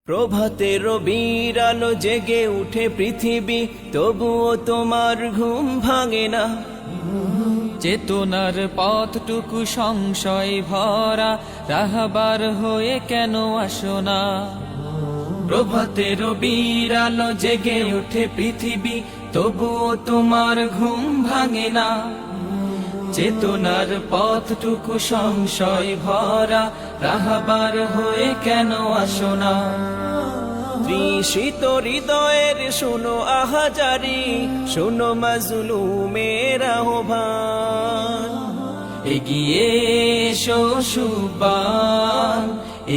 প্রভাতের রবির আলো জেগে উঠে পৃথিবী, তবুও তোমার ঘুম ভাঙে না। চেতনার পথটুকু সংশয় ভরা, রাহবার হয়ে কেন আসো না? প্রভাতের রবির আলো জেগে উঠে পৃথিবী, তবুও তোমার ঘুম ভাঙে না। চেতনার পথটুকু সংশয় ভরা, রাহবার হয়ে কেন আসো না? তৃষিত হৃদয়ের শোনো আহাজারি, শোনো মাজলুমের আহ্বান। এগিয়ে এসো সুবান,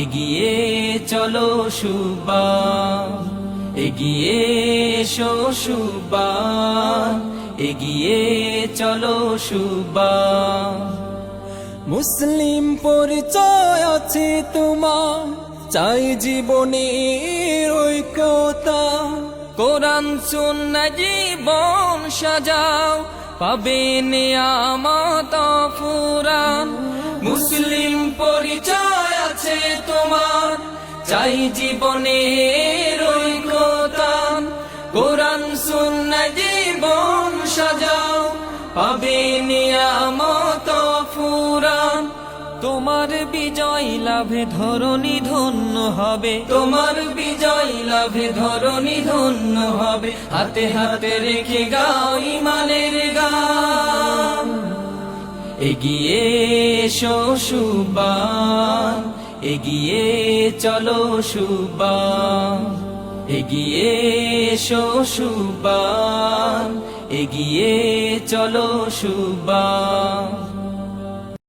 এগিয়ে চলো সুবান, এগিয়ে এসো সুবান, এগিয়ে চলো সুবান। মুসলিম পরিচয় আছে তোমার, চাই জীবনের ঐক্যতা। কোরআন সুন্নাহ জীবন সাজাও, পাবে নিয়ামত ফুরান। মুসলিম পরিচয় আছে তোমার, চাই জীবনের ঐক্যতা। কোরআন সুন্নাহ জীবন সাজাও, পাবে নিয়ামত ফুরান। তোমার বিজয় লাভে ধরণী ধন্য হবে, তোমার বিজয় লাভে ধরণী ধন্য হবে। হাতে হাতে রেখে গাও ইমানের গান। এগিয়ে এসো সুবান, এগিয়ে চলো সুবান, এগিয়ে এসো সুবান, এগিয়ে চলো সুবান।